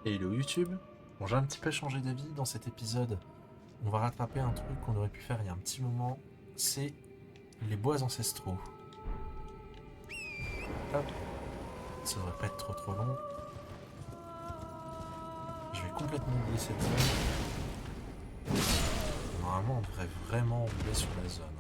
Hello YouTube. Bon, j'ai un petit peu changé d'avis dans cet épisode. On va rattraper un truc qu'on aurait pu faire il y a un petit moment. C'est les bois ancestraux. Hop, ça devrait pas être trop long. Je vais complètement oublier cette zone. Normalement, on devrait vraiment rouler sur la zone, hein.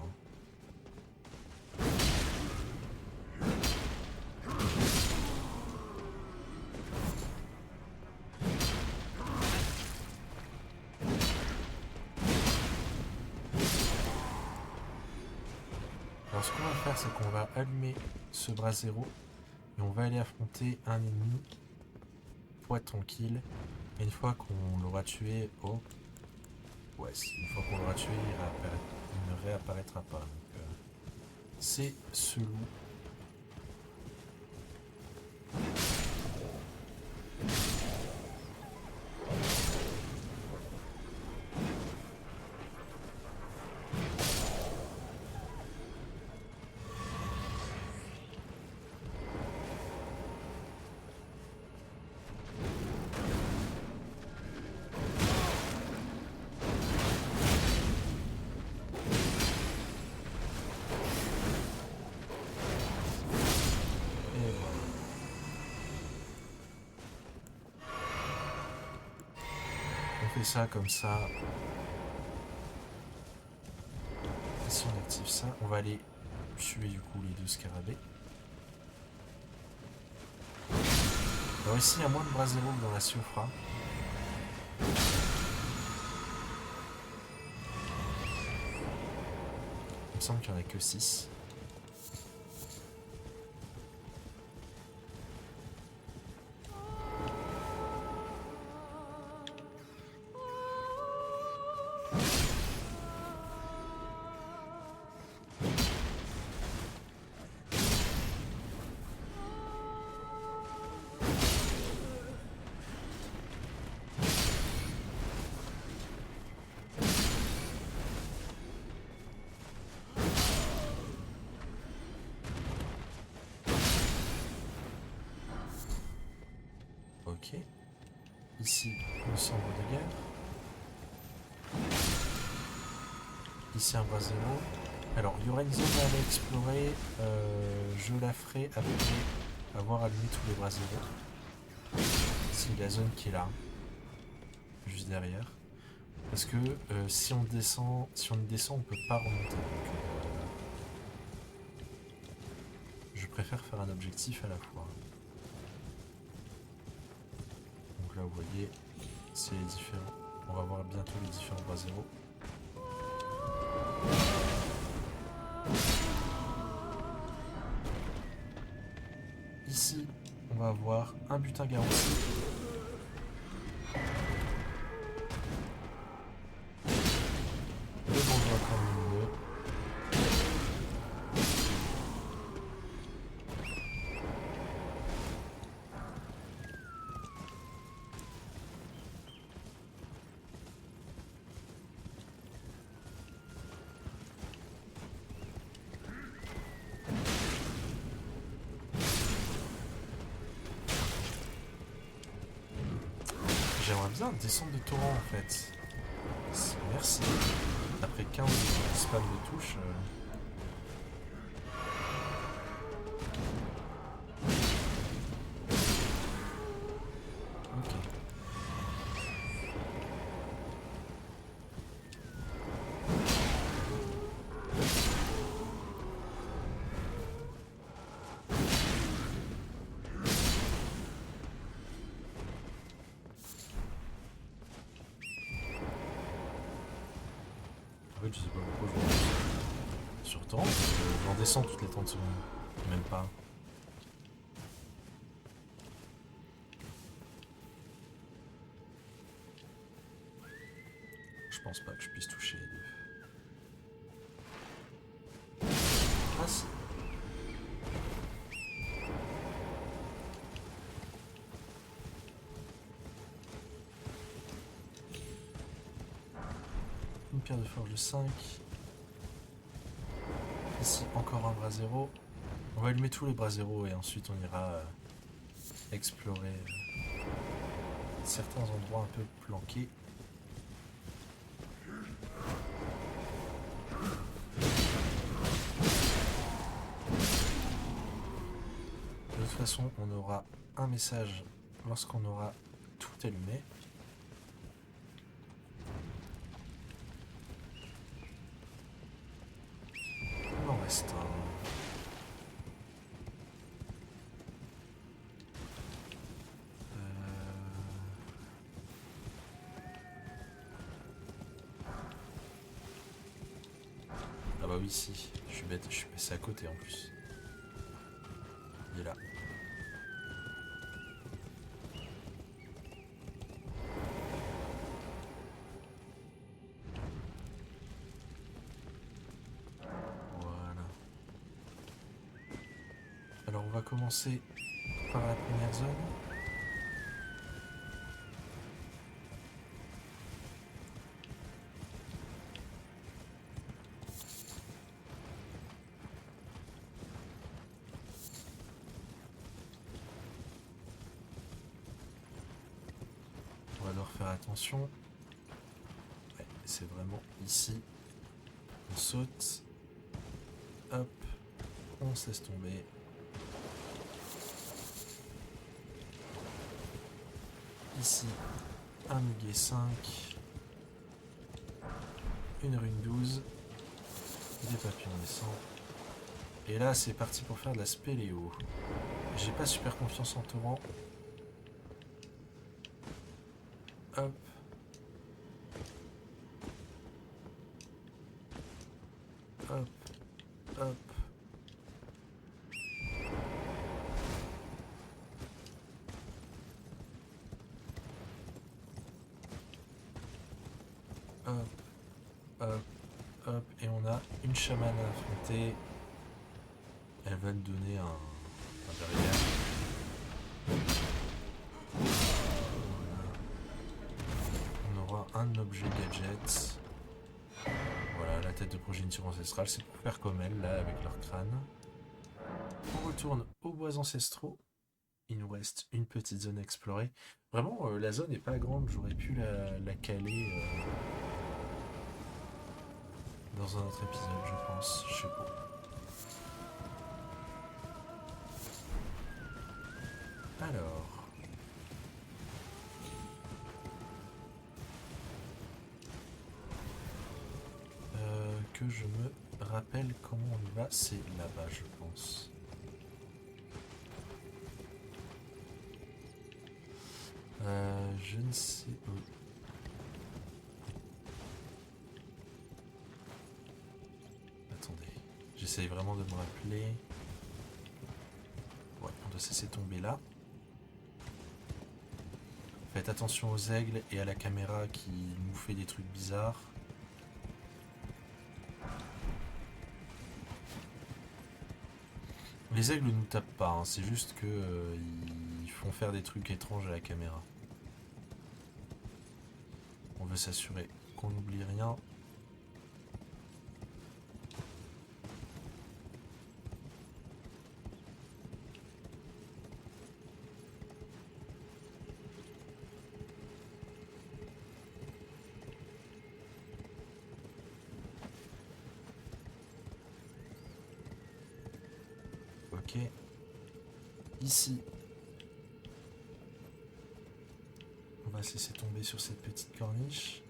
Alors, ce qu'on va faire, c'est qu'on va allumer ce brasero et on va aller affronter un ennemi pour être tranquille. Et une fois qu'on l'aura tué, oh, ouais, une fois qu'on l'aura tué, il ne réapparaîtra pas. Donc, c'est ce loup. Et voilà. On fait ça comme ça. Et si on active ça, on va aller tuer du coup les deux scarabées. Alors ici, il y a moins de bras zéro que dans la Siofra. Il me semble qu'il n'y en a que 6. Ok. Ici, une cendre de guerre. Ici, un bras zéro. Alors, il y aura une zone à aller explorer. Je la ferai après avoir allumé tous les bras zéro. C'est la zone qui est là, juste derrière. Parce que si on descend, si on descend, on peut pas remonter. Donc, je préfère faire un objectif à la fois. Donc là, vous voyez, c'est les différents. On va voir bientôt les différents bras zéro. Ici, on va avoir un butin garanti. Le bourgeois comme lumineux. J'aimerais bien descendre de torrent en fait. Merci. Après 15 spams de touche. Ok. En fait, je sais pas pourquoi je lance sur torrent. J'en descends toutes les 30 secondes. Même pas. Je pense pas que je puisse toucher les deux. Ah si. Une pierre de forge de 5. Ici, encore un bras zéro. On va allumer tous les bras zéro et ensuite on ira explorer certains endroits un peu planqués. De toute façon, on aura un message lorsqu'on aura tout allumé. Il m'en reste un. Ah bah oui, si. Je suis bête, je suis passé à côté en plus. Il est là. Voilà. Alors on va commencer par la première zone. On va devoir faire attention. Ouais, c'est vraiment ici. On saute. Hop. On se laisse tomber. Ici, un muguet 5. Une rune 12. Des papillons naissants. Et là, c'est parti pour faire de la spéléo. J'ai pas super confiance en torrent. Hop. Hop. Hop. Hop. Hop. Hop. Et on a une chamane à affronter. Elle va nous donner un barrière. On aura un objet gadget. Voilà, la tête de progéniture ancestrale, c'est pour faire comme elle, là, avec leur crâne. On retourne aux bois ancestraux. Il nous reste une petite zone à explorer. Vraiment, la zone n'est pas grande, j'aurais pu la caler dans un autre épisode, je pense. Je sais pas. Alors... que je me rappelle comment on y va, c'est là-bas, je pense. Je ne sais où. Attendez, j'essaye vraiment de me rappeler. Ouais, on doit cesser de tomber là. Faites attention aux aigles et à la caméra qui nous fait des trucs bizarres. Les aigles nous tapent pas, hein, c'est juste que ils font faire des trucs étranges à la caméra. On veut s'assurer qu'on n'oublie rien. Ok. Ici, on va se laisser tomber sur cette petite corniche.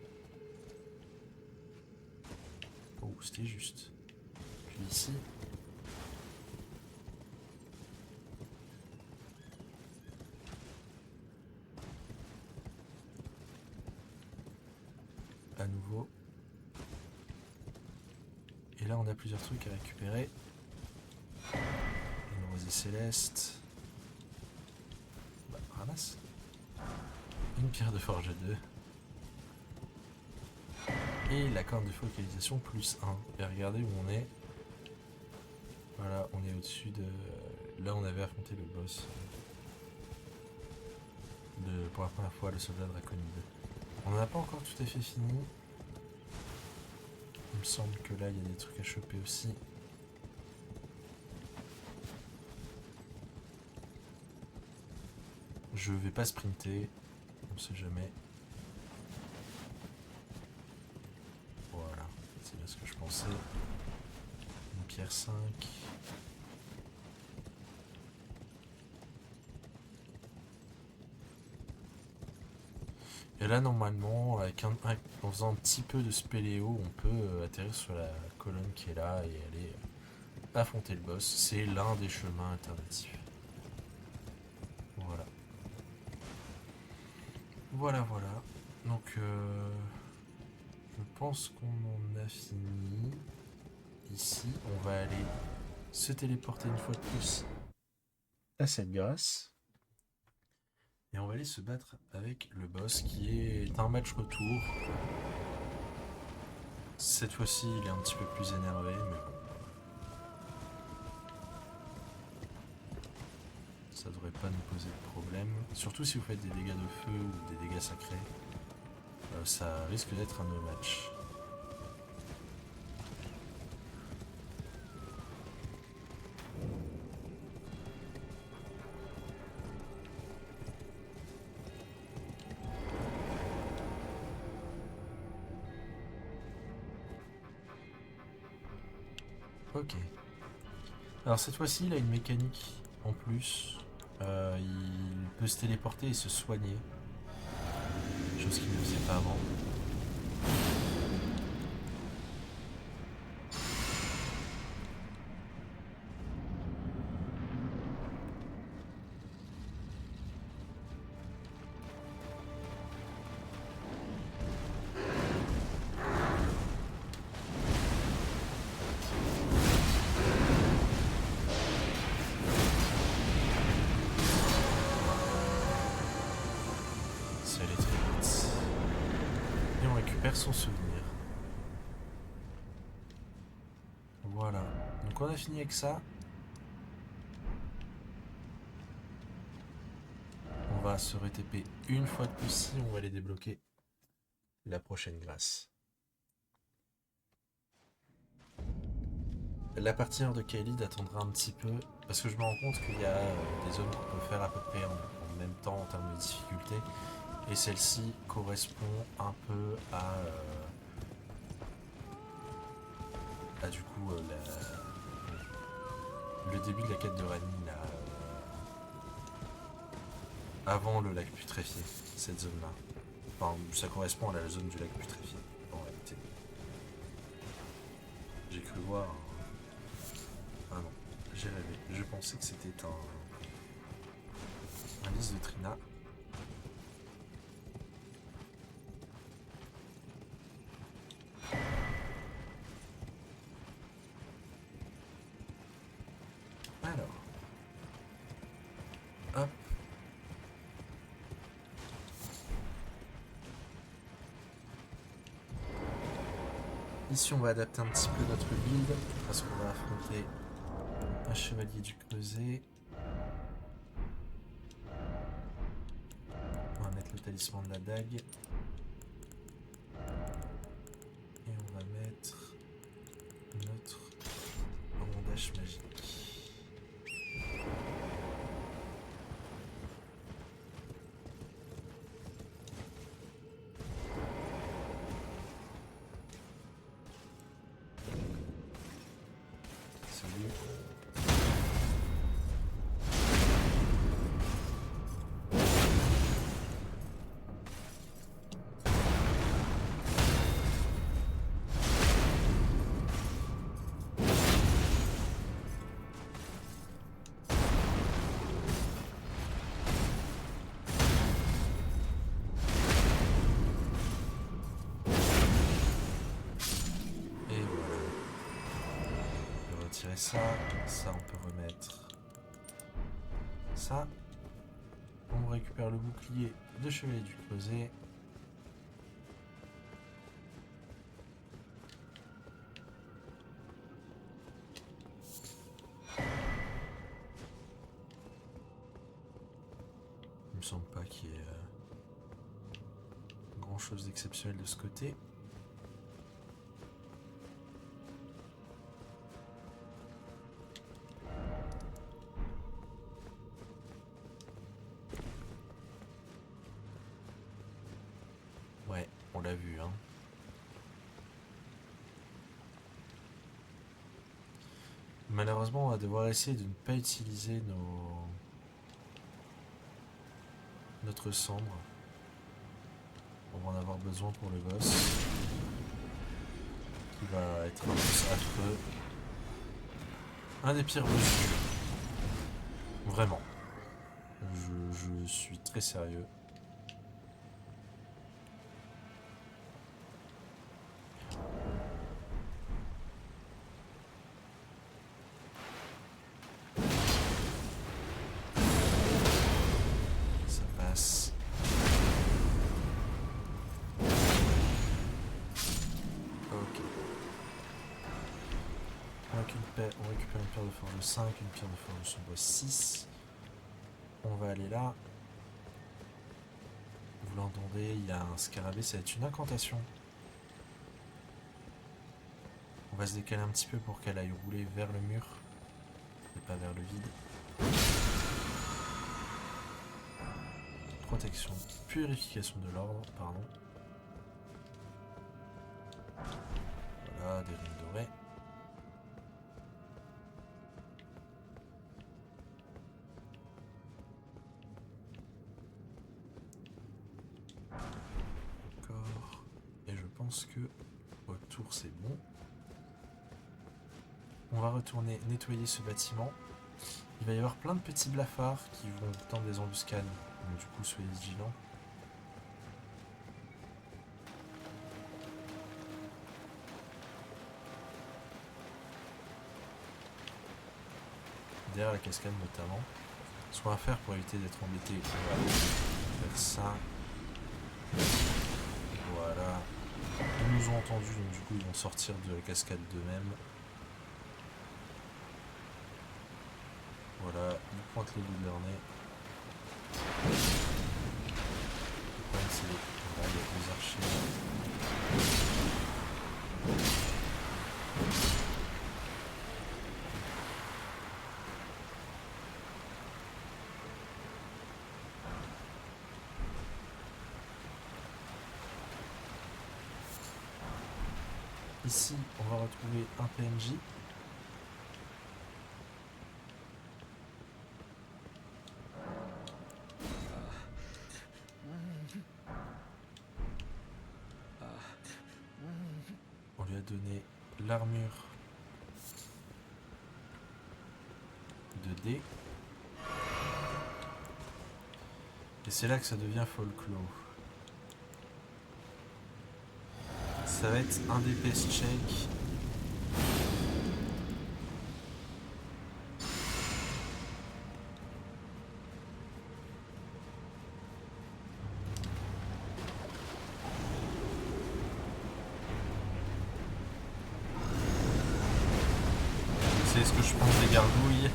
Oh, c'était juste. Puis ici. À nouveau. Et là, on a plusieurs trucs à récupérer. Une rosée céleste. Bah, ramasse. Une pierre de forge 2. Et la corne de focalisation plus 1. Et regardez où on est. Voilà, on est au-dessus de... Là, on avait affronté le boss. Pour la première fois, le soldat draconide. On n'a pas encore tout à fait fini. Il me semble que là, il y a des trucs à choper aussi. Je vais pas sprinter. On sait jamais. Voilà, c'est bien ce que je pensais. Une pierre 5. Et là, normalement, en faisant un petit peu de spéléo, on peut atterrir sur la colonne qui est là et aller affronter le boss. C'est l'un des chemins alternatifs. Voilà. Voilà. Donc, je pense qu'on en a fini. Ici, on va aller se téléporter une fois de plus à cette grâce. Et on va aller se battre avec le boss qui est un match retour. Cette fois-ci, il est un petit peu plus énervé, mais bon. Ça devrait pas nous poser de problème. Surtout si vous faites des dégâts de feu ou des dégâts sacrés. Ça risque d'être un no match. Ok. Alors cette fois-ci, il a une mécanique en plus. Il peut se téléporter et se soigner. Chose qu'il ne faisait pas avant. C'est allé très vite. Et on récupère son souvenir. Voilà. Donc on a fini avec ça. On va se re-TP une fois de plus si on va les débloquer la prochaine grâce. La partie de Kaelid attendra un petit peu parce que je me rends compte qu'il y a des zones qu'on peut faire à peu près en même temps en termes de difficulté et celle-ci correspond un peu à du coup le début de la quête de Rani là, avant le lac putréfié, cette zone là. Enfin, ça correspond à la zone du lac putréfié en réalité. J'ai cru voir. Ah non, j'ai rêvé. Je pensais que c'était un lys de Trina. Alors. Hop. Ici, on va adapter un petit peu notre build parce qu'on va affronter un chevalier du creuset. On va mettre le talisman de la dague. Et on va mettre notre bandage magique. Salut. Et voilà. On peut retirer ça. Ça, on peut remettre ça. On récupère le bouclier de chevalier du creuset. Il me semble pas qu'il y ait grand chose d'exceptionnel de ce côté. On l'a vu, hein. Malheureusement, on va devoir essayer de ne pas utiliser notre cendre. On va en avoir besoin pour le boss. Qui va être un boss affreux. Un des pires boss. Vraiment. Je suis très sérieux. Ça passe. Ok. On récupère une pierre de forge 5, une pierre de forge sombre 6. On va aller là. Vous l'entendez, il y a un scarabée, ça va être une incantation. On va se décaler un petit peu pour qu'elle aille rouler vers le mur et pas vers le vide. Protection, purification de l'ordre, pardon. Voilà, des runes dorées. D'accord. Et je pense que autour c'est bon. On va retourner nettoyer ce bâtiment. Il va y avoir plein de petits blafards qui vont tendre des embuscades. Donc du coup, soyez vigilants. Derrière la cascade notamment. Ce qu'on va faire pour éviter d'être embêté, on va faire ça. Voilà. Ils nous ont entendus, donc du coup ils vont sortir de la cascade d'eux-mêmes. Voilà, ils pointent le bout de leur nez. Le problème c'est que là il y a deux archers. Ici, on va retrouver un PNJ. On lui a donné l'armure de D. Et c'est là que ça devient folklore. Ça va être un DPS check. Vous savez ce que je pense des gargouilles?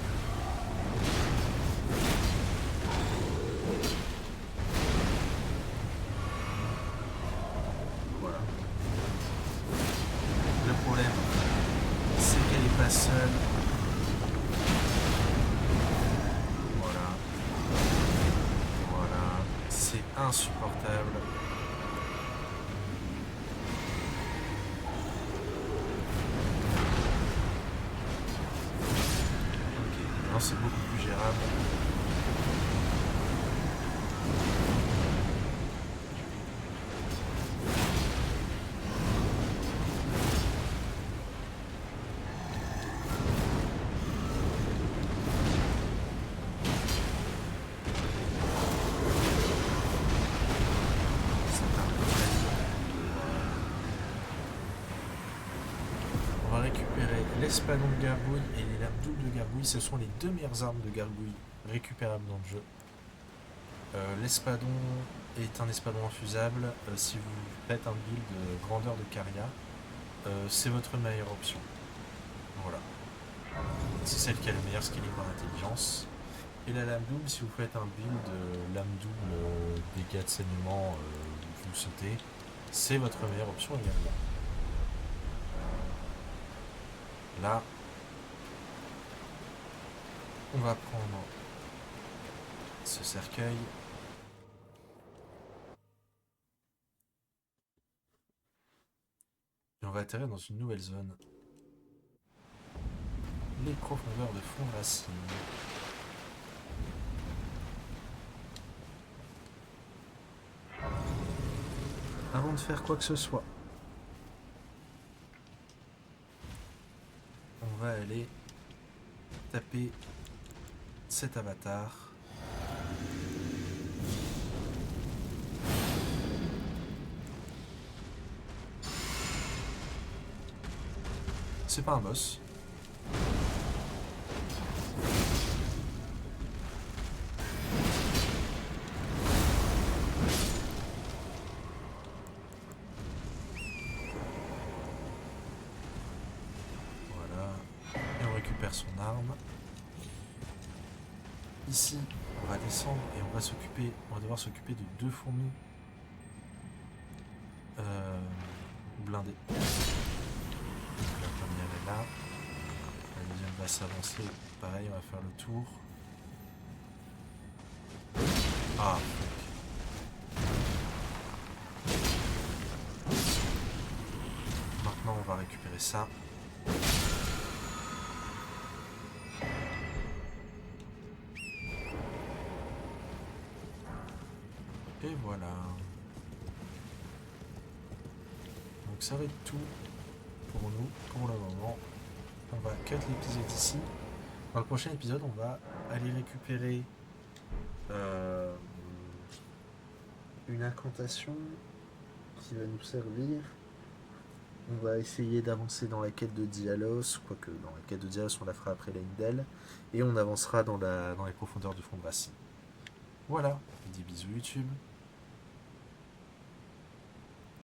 Voilà. Le problème, c'est qu'elle n'est pas seule. Voilà. Voilà. C'est insupportable. Ok, maintenant c'est beaucoup plus gérable. On va récupérer l'espadon de gargouille et les lames doubles de gargouille. Ce sont les deux meilleures armes de gargouille récupérables dans le jeu. L'espadon est un espadon infusable. Si vous faites un build de grandeur de Caria, c'est votre meilleure option. Voilà. C'est celle qui a le meilleur scaling en intelligence. Et la lame double, si vous faites un build lame double dégâts de saignement, vous sautez, c'est votre meilleure option également. Là, on va prendre ce cercueil. va atterrir dans une nouvelle zone. Les profondeurs de fond de racine. Avant de faire quoi que ce soit, on va aller taper cet avatar. C'est pas un boss. Voilà. Et on récupère son arme. Ici, on va descendre et on va devoir s'occuper de 2 fourmis blindées. La première est là. La deuxième va s'avancer. Pareil, on va faire le tour. Ah, maintenant, on va récupérer ça. Et voilà. Donc ça va être tout pour nous, pour le moment. On va cut l'épisode ici. Dans le prochain épisode, on va aller récupérer une incantation qui va nous servir. On va essayer d'avancer dans la quête de Dialos, quoique dans la quête de Dialos on la fera après l'Endel, et on avancera dans les profondeurs du fond de Racine. Voilà, je vous dis bisous YouTube.